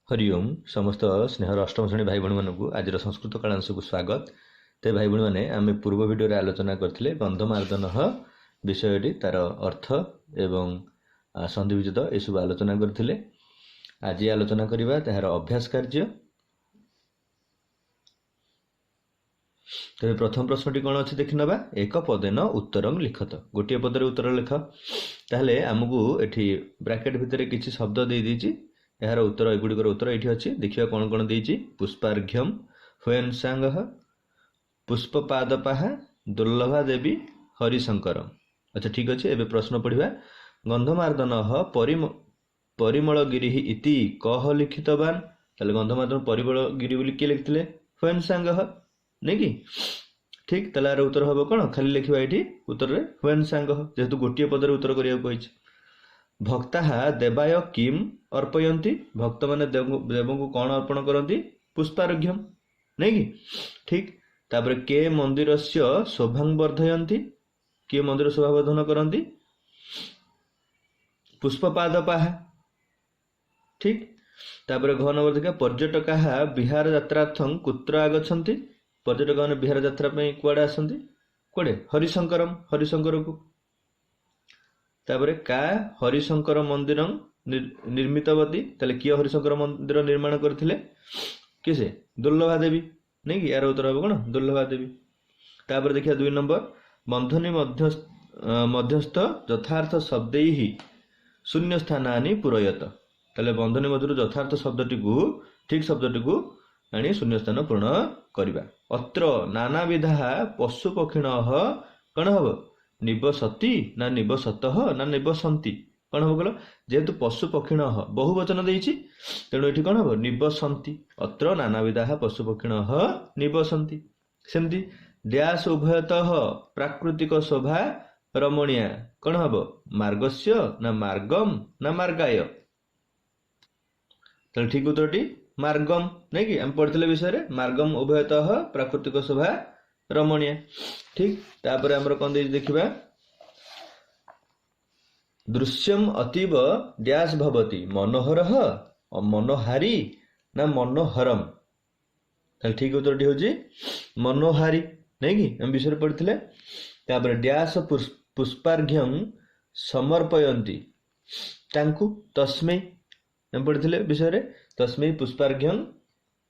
हरि ओम समस्त स्नेहर अष्टम श्रेणी भाई भाई मानक आज संस्कृत कालांश को स्वागत। ते भाई भाई मैंने आम पूर्व भिडियो आलोचना करते गंधमार्दन विषयटी तार अर्थ एवं संधिविच्छेद ये सब आलोचना करते। आज आलोचना करवा तार अभ्यास कार्य। तेज प्रथम प्रश्नटी कौन अच्छे देखी नवा। एक पदेन उत्तरं लिखत। गोटे पदर उत्तर लिख। ताहले आमको एठी ब्रैकेट भितर किसी शब्द दे दीची। यार उत्तर एगुड़िकर उत्तर ये अच्छी देखिए कौन कौन देती। पुष्पार्घ्यम हुएनसांग पुष्पपादपाह दुर्लभा देवी हरिशंकर। अच्छा ठीक अच्छे। एवं प्रश्न पढ़ा। गंधमार्दन परिमलगिरी इति कह लिखितवान। ताले गंधमार्दन परिमलगिरी बोली किए लिखिते हुएनसांग नहीं कि ठीक। ताले यार उत्तर हम कौन खाली लिखा ये उत्तर में हुएनसांग जेहेतु गोटे पदर उत्तर करने को भक्ता देवाय किम अर्पयंती। भक्त माने देव को कौन अर्पण करती पुष्पार्घ्यम नहीं कि ठीक। तापर के मंदिर से शोभां वर्धयंती। किए मंदिर शोभा वर्धन करती पुष्पपादपाह ठीक। तापर घ नंबर देखा पर्यटका बिहार यात्रार्थं कुत्र आगछन्ति। पर्यटक मैंने बिहार यात्रा कुआड़े आसती कौड़े हरिशंकरम हरिशंकर को। तापर का हरिशंकर मंदिर निर्मितवती। ताले किए हरिशंकर मंदिर निर्माण करथिले किसे दुर्लभा देवी नहीं कि यार उत्तर हम कौन दुर्लभा देवी। तापर देखिए 2 नंबर बंधनी मध्यस्थ यथार्थ शब्द ही शून्य स्थानी पूरयत। ताले बंधनी मध्य यथार्थ शब्दटी को ठीक शब्दटी को आनी शून्य स्थान पूर्ण करवा। अत्र नानाविधा पशुपक्षिण कौन हम निवसती ना निवसत ना निवसंती कौन हम कल जेहेतु पशु पक्षिण बहुवचन देती तेणु ये कौन हम निवसंती। अत्र नानाविधा पशुपक्षिण निवसंती। सेमती डैश उभयतः प्राकृतिक शोभा रमणीया कौन हम मार्गस्य ना मार्गम ना मार्गाय। तो ठीक उत्तरटी मार्गम नहीं कि हम पढ़ते विषय मार्गम उभयतः प्राकृतिक शोभा रमणीय ठीक। तापर आमर कौन देखा दृश्यम अतीब डैश भवती मनोहर मनोहारी ना मनोहरम। ठीक उत्तर हूँ मनोहारी नहीं कि हम विषय पढ़ते। तापर डैश पुष्पार्घ्यम समर्पयंती तांकु तस्मै हम पढ़ते विषय तस्मै पुष्पार्घ्यम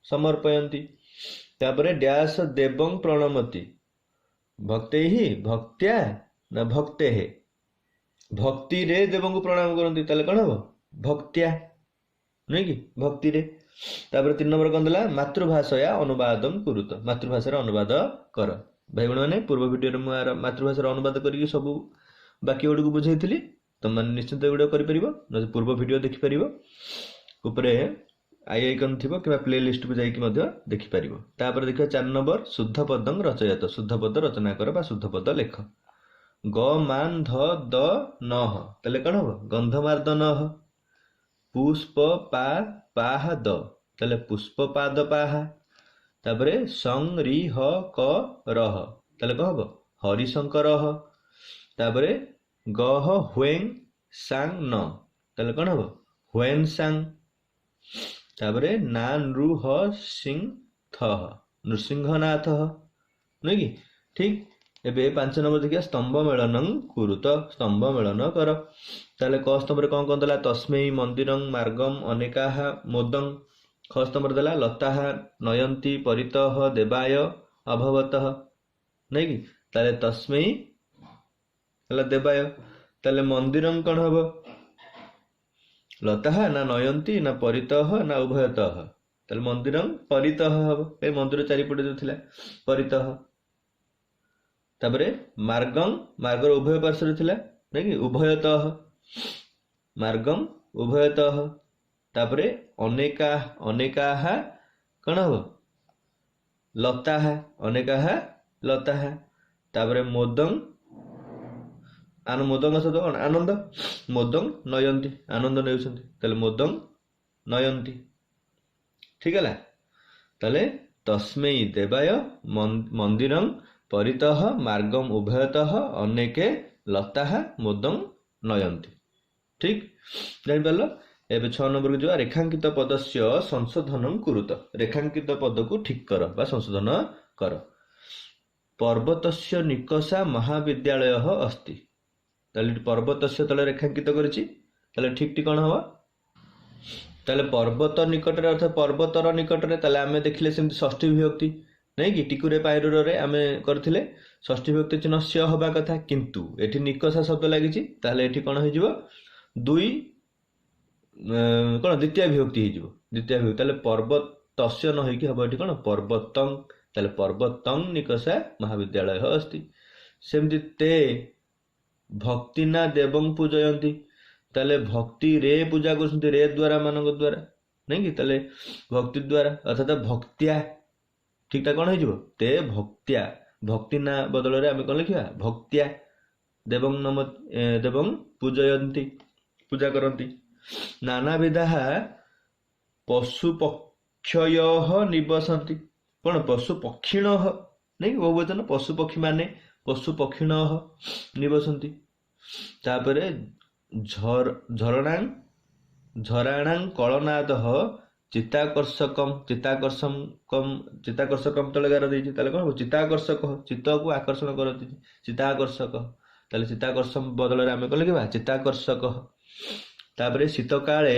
समर्पयंती। तापर डैश देवं प्रणमति भक्ते ही भक्त्या ना भक्ते है भक्ति रे देवं को प्रणाम करती ताले कौन हम भक्त्या नहीं कि भक्ति रे। तापर 3 नंबर कौन देला मातृभाषा अनुवादम कुरुत। मातृभाषा अनुवाद कर। भाई भाई मैंने पूर्व वीडियो में मातृभाषा अनुवाद करके सब बाकी गुड़ को बुझाई तुम मैंने निश्चित वीडियो कर पूर्व वीडियो देखिपर उपरे आई आइकन थी कि प्ले लिस्ट को जाकि देखिपर। तापर देखिए 4 नंबर शुद्ध पदं रचयत। शुद्ध पद रचना कर बा शुद्ध पद लेख। ग मान ध द न ताले कौन हम गंधमार्दन पुष्प पा पाह द ताले पुष्पपाद पाह। तापर सं रि ह क रह ताले कह हम हरिशंकर। तापर गह हुएं सांग न ताले कौन हम हुएन सांग। तापर ना नृह सिंह थ नृसिंहनाथ नहीं कि ठीक। एबे 5 नंबर देखिए स्तंभ मेलन कुरुत। स्तंभ मेलन कर। ताले क स्तंभ कौन कौन देला तस्मै मंदिरं मार्गम अनेका मोदं। ख स्तंभ देला लता नयंती परितः देवाय अभवत नहीं कि ताले तस्मै देवाय। ताले मंदिरं कौन हम लता ना नयंती ना परितः ना उभयतः ताले मंदिरं परितः हम ए मंदिर चारिपटे जो थिला परितः। तापर मार्गम मार्गर उभय पार्श्व थिला नहीं कि उभयतः मार्गम उभयतः। तापर अनेका अनेका कौन हम लता अनेका लता। तापर मोदं मोदंग शब्द कौन आनंद मोदं नयंती आनंद नेउछंती ताले मोदं नयंती ठीक है। ताले तस्मै देवाय मंदिरं परितः मार्गम उभयतः अनेके लता मोदं नयंती ठीक। जान पार ଏବେ 6 ନମ୍ବର କୁ ଯିବା ରେଖାଙ୍କିତ ପଦस्य ସଂଶୋଧନ କୁରୁତ ରେଖାଙ୍କିତ ପଦକୁ ଠିକ କର ବା ସଂଶୋଧନ କର ପର୍ବତस्य ନିକଷା ମହାବିଦ୍ୟାଳୟ अस्ति ତାହେଲେ ପର୍ବତस्य ତଳେ ରେଖାଙ୍କିତ କରିଛି ତାହେଲେ ଠିକଟି କ'ଣ ହବ ତାହେଲେ ପର୍ବତ ନିକଟରେ ଅର୍ଥାৎ ପର୍ବତର ନିକଟରେ ତାହେଲେ ଆମେ ଦେଖିଲେ ସେମିତି ଷଷ୍ଠୀ ବିଭକ୍ତି ନାଇଁ କି ଟିକୁରେ ପାଇରୁରରେ ଆମେ କରିଥିଲେ ଷଷ୍ଠୀ ବିଭକ୍ତି ଚିହ୍ନ ସ୍ୟ ହବା କଥା କିନ୍ତୁ ଏଠି ନିକଷା ଶବ୍ଦ ଲାଗିଛି ତାହେଲେ ଏଠି କ'ଣ ହେଇଯିବ ଦୁଇ କ'ଣ ଦ୍ୱିତୀୟ ବିଭକ୍ତି ହେଇଯିବ ଦ୍ୱିତୀୟ ବିଭକ୍ତି ତାହେଲେ ପର୍ବତस्य ନ ହେଇକି ହବ ଏଠି କ'ଣ ପର୍ବତଂ ତାହେଲେ ପର୍ବତଂ ନିକଷା ମହାବିଦ୍ୟାଳୟ अस्ति ସେମିତି ତେ ଭକ୍ତି ନା ଦେବଂ ପୂଜୟନ୍ତି ତାହେଲେ ଭକ୍ତି ରେ ପୂଜା କରୁଛନ୍ତି ରେ ଦ୍ୱାରା ମାନଙ୍କ ଦ୍ୱାରା ନାଇଁ କି ତାହେଲେ ଭକ୍ତି ଦ୍ୱାରା ଅର୍ଥାତ ଭକ୍ତ୍ୟା ଠିକଟା କ'ଣ ହେଇଯିବ ତେ ଭକ୍ତ୍ୟା ଭକ୍ତି ନା ବଦଳରେ ଆମେ କ'ଣ ଲେଖିବା ଭକ୍ତ୍ୟା ଦେବଂ ନମ ଦେବଂ ପୂଜୟନ୍ତି ପୂଜା କରନ୍ତି ନାନାବିଧାଃ ପଶୁପକ୍ଷୟଃ ନିବସନ୍ତି କ'ଣ ପଶୁପକ୍ଷିଣଃ ନାଇଁ କି ବହୁବଚନ ପଶୁପକ୍ଷୀମାନେ ପଶୁପକ୍ଷିଣଃ ନିବସନ୍ତି ତାପରେ ଝରାଣାଂ କଳନାଦଃ ଚିତ୍ତାକର୍ଷକମ୍ ତଳେ ଗାର ଦେଇଛି ତାହେଲେ କ'ଣ ହବ ଚିତ୍ତାକର୍ଷକ ଚିତ୍ତକୁ ଆକର୍ଷଣ କରନ୍ତି ଚିତ୍ତାକର୍ଷକ ତାହେଲେ ଚିତ୍ତାକର୍ଷମ ବଦଳରେ ଆମେ କ'ଣ ଲେଖିବା ଚିତ୍ତାକର୍ଷକ ତାପରେ ଶୀତକାଳେ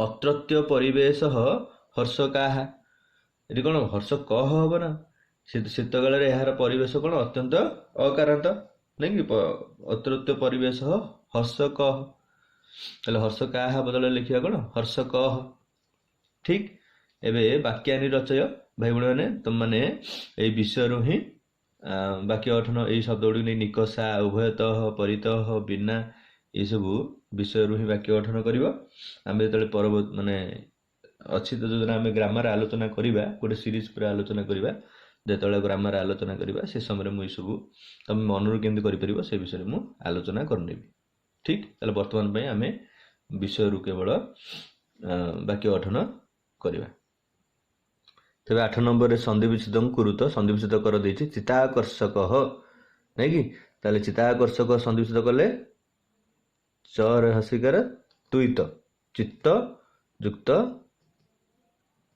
ଅତ୍ରତ୍ୟ ପରିବେଶ ହର୍ଷକାଃ ଏଠି କ'ଣ ହର୍ଷ କହ ହବ ନା ଶୀତକାଳରେ ଏହାର ପରିବେଶ କ'ଣ ଅତ୍ୟନ୍ତ ଅକାରାନ୍ତ ନାଇଁ କି ଅତ୍ରତ୍ୟ ପରିବେଶ ହର୍ଷକଃ ତାହେଲେ ହର୍ଷକାଃ ବଦଳରେ ଲେଖିବା କ'ଣ ହର୍ଷକଃ ଠିକ ଏବେ ବାକ୍ୟାନି ରଚୟ ଭାଇ ଭଉଣୀମାନେ ତୁମମାନେ ଏଇ ବିଷୟରୁ ହିଁ ବାକ୍ୟ ଗଠନ ଏଇ ଶବ୍ଦ ଗୁଡ଼ିକୁ ନେଇ ନିକଷା ଉଭୟତଃ ପରିତଃ ବିନା ଏସବୁ ବିଷୟରୁ ହିଁ ବାକ୍ୟ ଗଠନ କରିବ ଆମେ ଯେତେବେଳେ ପରବର୍ତ୍ତୀ ମାନେ ଅଛି ତ ଯୋଉଦିନ ଆମେ ଗ୍ରାମାର ଆଲୋଚନା କରିବା ଗୋଟେ ସିରିଜ ପୁରା ଆଲୋଚନା କରିବା ଯେତେବେଳେ ଗ୍ରାମାର ଆଲୋଚନା କରିବା ସେ ସମୟରେ ମୁଁ ଏସବୁ ତମେ ମନରୁ କେମିତି କରିପାରିବ ସେ ବିଷୟରେ ମୁଁ ଆଲୋଚନା କରିନେବି ଠିକ ତାହେଲେ ବର୍ତ୍ତମାନ ପାଇଁ ଆମେ ବିଷୟରୁ କେବଳ ବାକ୍ୟ ଗଠନ କରିବା ତେବେ 8 ନମ୍ବରରେ ସନ୍ଧି ବିଚ୍ଛେଦଂ କୁରୁତ ସନ୍ଧି ବିଚ୍ଛେଦ କର ଦେଇଛି ଚିତ୍ତାକର୍ଷକଃ ନାଇଁ କି ତାହେଲେ ଚିତ୍ତାକର୍ଷକ ସନ୍ଧି ବିଚ୍ଛେଦ କଲେ ଚର ହସିକାର ତୁଇତ ଚିତ୍ତ ଯୁକ୍ତ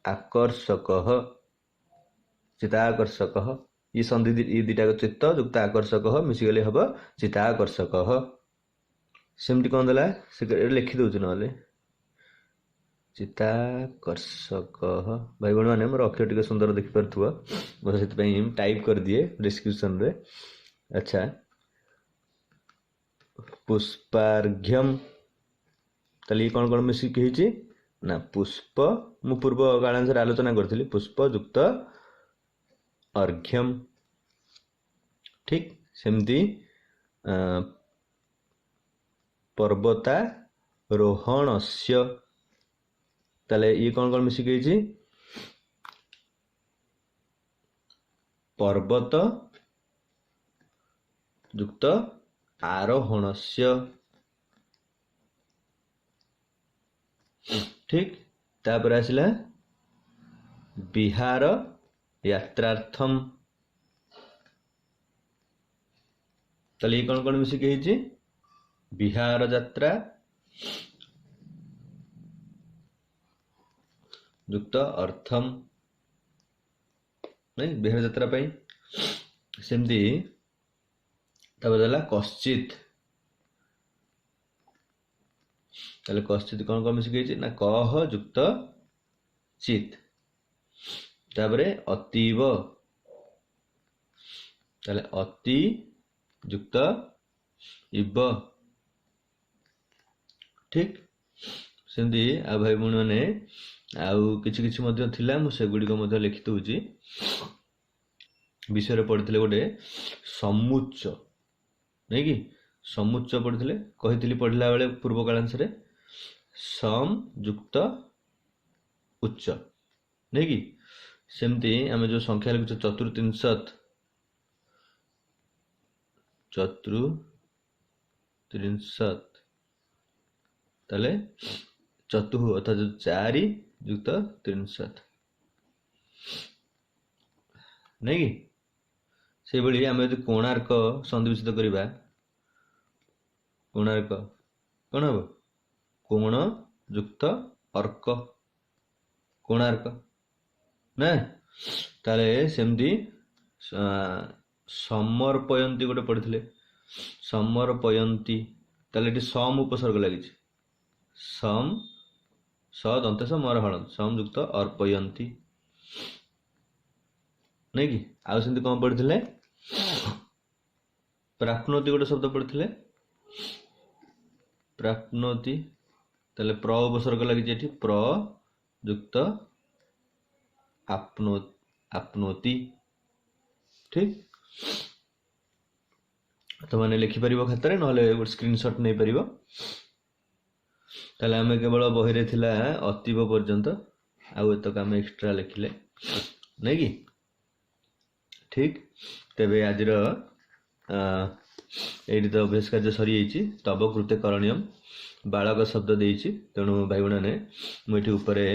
ଆକର୍ଷକଃ ଚିତ୍ତାକର୍ଷକଃ ଇ ସନ୍ଧି ଇ ଦୁଇଟା ଚିତ୍ତ ଯୁକ୍ତ ଆକର୍ଷକଃ ମିଶିଗଲେ ହବ ଚିତ୍ତାକର୍ଷକଃ ସେମିତି କ'ଣ ଦେଲା ସେ ଲେଖି ଦଉଛି ନହେଲେ ଚିତ୍ତାକର୍ଷକଃ ଭାଇ ଭଉଣୀମାନେ ମୋର ଅକ୍ଷର ଟିକେ ସୁନ୍ଦର ଦେଖିପାରୁଥିବ ମୋର ସେଥିପାଇଁ ଟାଇପ୍ କରିଦିଏ ଡେସ୍କ୍ରିପସନରେ ଆଚ୍ଛା ପୁଷ୍ପାର୍ଘ୍ୟମ୍ ତାହେଲେ ଇଏ କ'ଣ କ'ଣ ମିଶିକି ହେଇଛି ନା ପୁଷ୍ପ ମୁଁ ପୂର୍ବ କାଳାଂଶରେ ଆଲୋଚନା କରିଥିଲି ପୁଷ୍ପ ଯୁକ୍ତ अर्घ्यम ठीक सेमती पर्वतारोहणस्य ताले ये कौन मिसिक पर्वत युक्त आरोहणस्य ठीक तापर आसला बिहार यात्रार्थम ताले ये कौन मिसिक बिहार यात्रा युक्त अर्थम नहीं बिहार यात्रा पाई सेमती कश्चित ताले कश्चित कौन कौन मिसिक ना कह युक्त चित तापरे अतीव ताले अति युक्त इव ठीक सेमती आ भाई भूणी मैंने आउ किछि किछि मध्य थिला मु सेगुडी को मध्य लिखि दउची विषय रे पढितले गोटे समुच्च नै कि समुच्च पढितले कहितली पढिला बेले पूर्व कालांश रे सम युक्त उच्च नै कि सेमती आमे जो संख्या लिखुछ चतुर्त्रिंशत् ताले चतुः अर्थात 4 युक्त 63 नहीं कि से बळी आमे यदि कोणार्क संधि विच्छेद करिबा कोणार्क कोन हबो कोण युक्त अर्क कोणार्क ना ताले सेमती समर्पयंती गोटे पढ़ी समर्पयंती ताले एटी सम उपसर्ग लगी सम स दंत मर हल संयुक्त अर्पयंती नहीं कि आउ सेमती कौन पढ़ी प्राप्नोति गोटे शब्द पढ़ी प्राप्नोति ताले प्र उपसर्ग लगी प्र युक्त आपनोति ठीक तो मैंने लिखिपर खातार ना गोटे स्क्रीनशॉट नहीं पार ताले आम केवल बही रे थिला अतीब पर्यंत आउ एतक आम एक्स्ट्रा लिखिले नहीं कि ठीक तेबे आज ये तो अभ्यास कार्य सरी तब कृते करणीयम बालक शब्द देती तेणु भाई बहन ने मुझे उपरे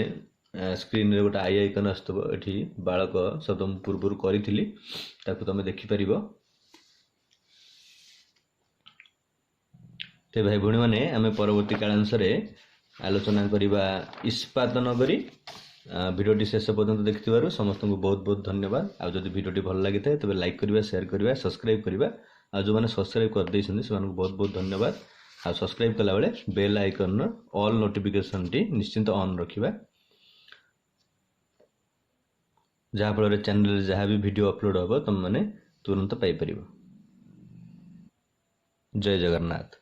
स्क्रीन रे गोटे आई आइकन आसुव ये बालक शब्द मुझे पूर्व करी तुम देखिपर ते भाई भौणी मैंने आम परवर्ती कालांशरे आलोचना करवा इस्पात नगरी भिडियोटी शेष पर्यंत देखि समस्त को बहुत बहुत धन्यवाद आ जदि भिडियोटी भल लगी था तेज लाइक करवा शेयर करवा सब्सक्राइब करवा आ जो मैंने सब्सक्राइब कर दे बहुत बहुत धन्यवाद आ सब्सक्राइब कला बेले बेल आइकन ऑल नोटिफिकेशन टी निश्चिंत ऑन रखिबा जहाँ फल चैनल जहाँ भी वीडियो अपलोड हम तुम मैंने तुरंत पाई परिबो। जय जगन्नाथ।